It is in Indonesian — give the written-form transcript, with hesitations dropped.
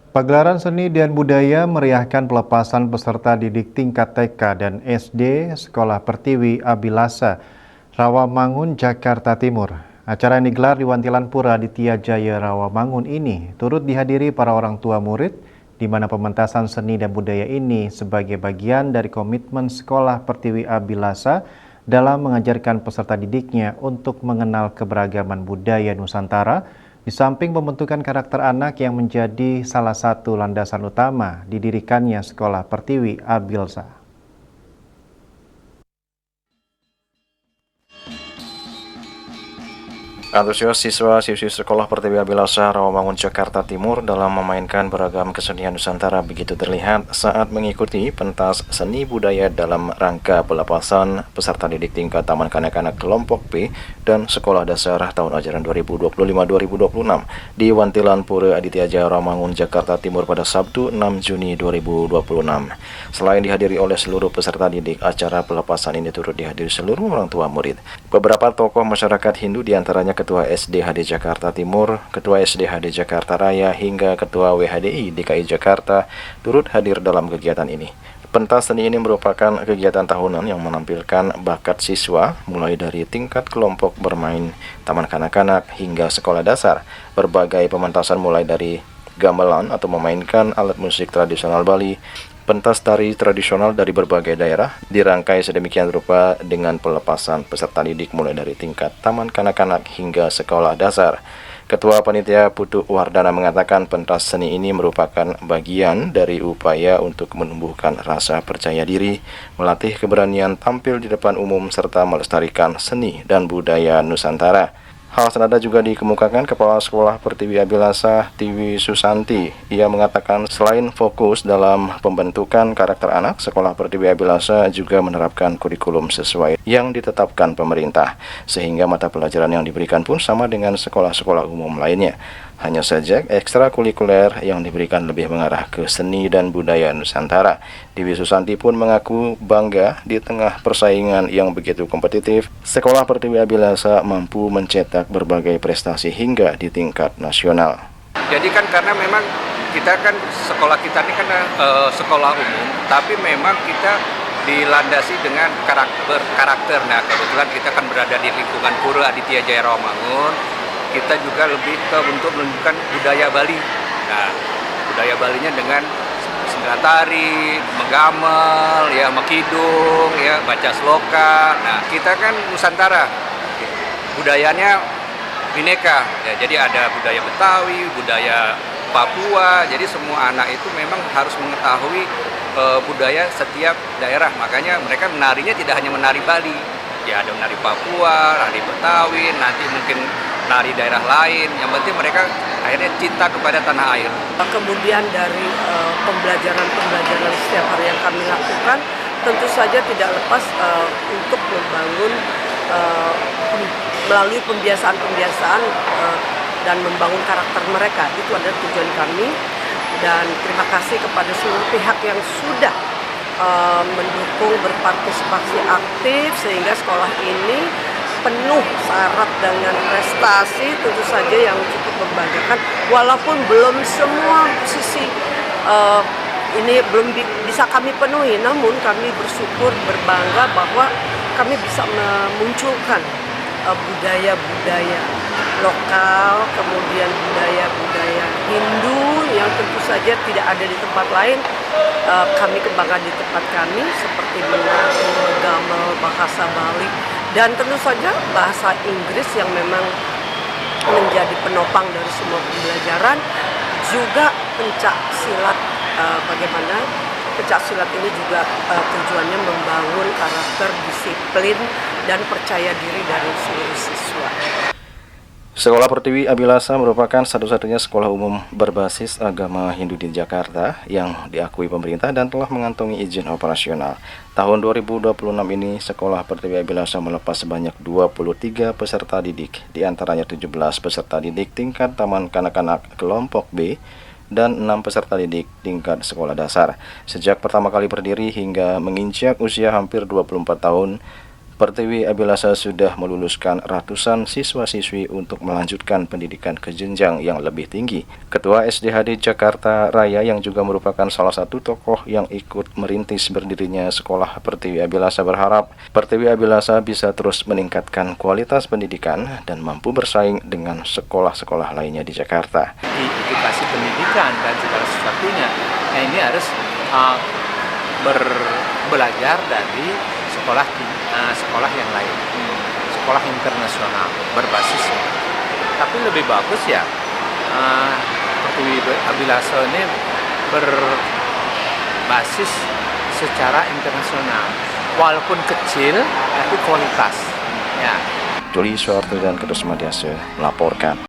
Pagelaran seni dan budaya meriahkan pelepasan peserta didik tingkat TK dan SD Sekolah Pertiwi Abilasa, Rawamangun, Jakarta Timur. Acara yang digelar di Wantilan Pura Aditya Jaya Rawamangun ini turut dihadiri para orang tua murid, di mana pementasan seni dan budaya ini sebagai bagian dari komitmen Sekolah Pertiwi Abilasa dalam mengajarkan peserta didiknya untuk mengenal keberagaman budaya Nusantara, di samping pembentukan karakter anak yang menjadi salah satu landasan utama didirikannya Sekolah Pertiwi Abilsa. Antusias siswa-siswi Sekolah Pertiwi Abilasa Rawamangun, Jakarta Timur dalam memainkan beragam kesenian Nusantara begitu terlihat saat mengikuti pentas seni budaya dalam rangka pelepasan peserta didik tingkat Taman Kanak-kanak Kelompok B dan Sekolah Dasar tahun ajaran 2025-2026 di Wantilan Pura Aditya Jaya Rawamangun, Jakarta Timur pada Sabtu 6 Juni 2026. Selain dihadiri oleh seluruh peserta didik, acara pelepasan ini turut dihadiri seluruh orang tua murid. Beberapa tokoh masyarakat Hindu diantaranya Ketua SDHD Jakarta Timur, Ketua SDHD Jakarta Raya, hingga Ketua WHDI DKI Jakarta turut hadir dalam kegiatan ini. Pentas seni ini merupakan kegiatan tahunan yang menampilkan bakat siswa mulai dari tingkat kelompok bermain taman kanak-kanak hingga sekolah dasar. Berbagai pementasan mulai dari gamelan atau memainkan alat musik tradisional Bali, pentas tari tradisional dari berbagai daerah dirangkai sedemikian rupa dengan pelepasan peserta didik mulai dari tingkat taman kanak-kanak hingga sekolah dasar. Ketua Panitia Putu Wardana mengatakan pentas seni ini merupakan bagian dari upaya untuk menumbuhkan rasa percaya diri, melatih keberanian tampil di depan umum, serta melestarikan seni dan budaya Nusantara. Hal senada juga dikemukakan Kepala Sekolah Pertiwi Abilasa, Tiwi Susanti. Ia mengatakan selain fokus dalam pembentukan karakter anak, Sekolah Pertiwi Abilasa juga menerapkan kurikulum sesuai yang ditetapkan pemerintah, sehingga mata pelajaran yang diberikan pun sama dengan sekolah-sekolah umum lainnya. Hanya saja ekstrakurikuler yang diberikan lebih mengarah ke seni dan budaya Nusantara. Tiwi Susanti pun mengaku bangga di tengah persaingan yang begitu kompetitif, Sekolah Pertiwi Abilasa mampu mencetak berbagai prestasi hingga di tingkat nasional. Jadi kan karena memang kita kan sekolah kita ini kan sekolah umum, tapi memang kita dilandasi dengan karakter. Nah, kebetulan kita kan berada di lingkungan Pura Aditya Jaya Rawamangun. Kita juga lebih untuk menunjukkan budaya Bali. Nah, budaya Balinya dengan sendera tari, menggamel, ya, mekidung, ya, baca sloka. Nah, kita kan Nusantara, budayanya bineka. Ya, jadi ada budaya Betawi, budaya Papua. Jadi semua anak itu memang harus mengetahui budaya setiap daerah. Makanya mereka menarinya tidak hanya menari Bali. Ya, ada menari Papua, nari Betawi, nanti mungkin nari daerah lain. Yang penting mereka akhirnya cinta kepada tanah air. Kemudian dari pembelajaran setiap hari yang kami lakukan, tentu saja tidak lepas untuk membangun melalui pembiasaan dan membangun karakter mereka. Itu adalah tujuan kami, dan terima kasih kepada seluruh pihak yang sudah mendukung, berpartisipasi aktif sehingga sekolah ini penuh syarat dengan prestasi tentu saja yang cukup membanggakan. Walaupun belum semua sisi ini belum bisa kami penuhi, namun kami bersyukur, berbangga bahwa kami bisa memunculkan budaya-budaya lokal, kemudian budaya-budaya Hindu yang tentu saja tidak ada di tempat lain. Kami kembangkan di tempat kami seperti menari, gamel, bahasa Bali, dan tentu saja bahasa Inggris yang memang menjadi penopang dari semua pembelajaran. Juga pencak silat, bagaimana pencak silat ini juga tujuannya membangun karakter, disiplin, dan percaya diri dari seluruh siswa. Sekolah Pertiwi Abilasa merupakan satu-satunya sekolah umum berbasis agama Hindu di Jakarta yang diakui pemerintah dan telah mengantongi izin operasional. Tahun 2026 ini, Sekolah Pertiwi Abilasa melepas sebanyak 23 peserta didik, diantaranya 17 peserta didik tingkat Taman Kanak-kanak Kelompok B dan 6 peserta didik tingkat sekolah dasar. Sejak pertama kali berdiri hingga menginjak usia hampir 24 tahun, Pertiwi Abilasa sudah meluluskan ratusan siswa-siswi untuk melanjutkan pendidikan ke jenjang yang lebih tinggi. Ketua SDHD Jakarta Raya yang juga merupakan salah satu tokoh yang ikut merintis berdirinya Sekolah Pertiwi Abilasa berharap Pertiwi Abilasa bisa terus meningkatkan kualitas pendidikan dan mampu bersaing dengan sekolah-sekolah lainnya di Jakarta. Di edukasi pendidikan dan segala sesuatunya, nah ini harus belajar dari sekolah yang lain, sekolah internasional berbasis. Tapi lebih bagus ya Pertiwi Abilasa ini berbasis secara internasional, walaupun kecil tapi kualitas. Ya. Juli Suharto dan Kedus Madiase melaporkan.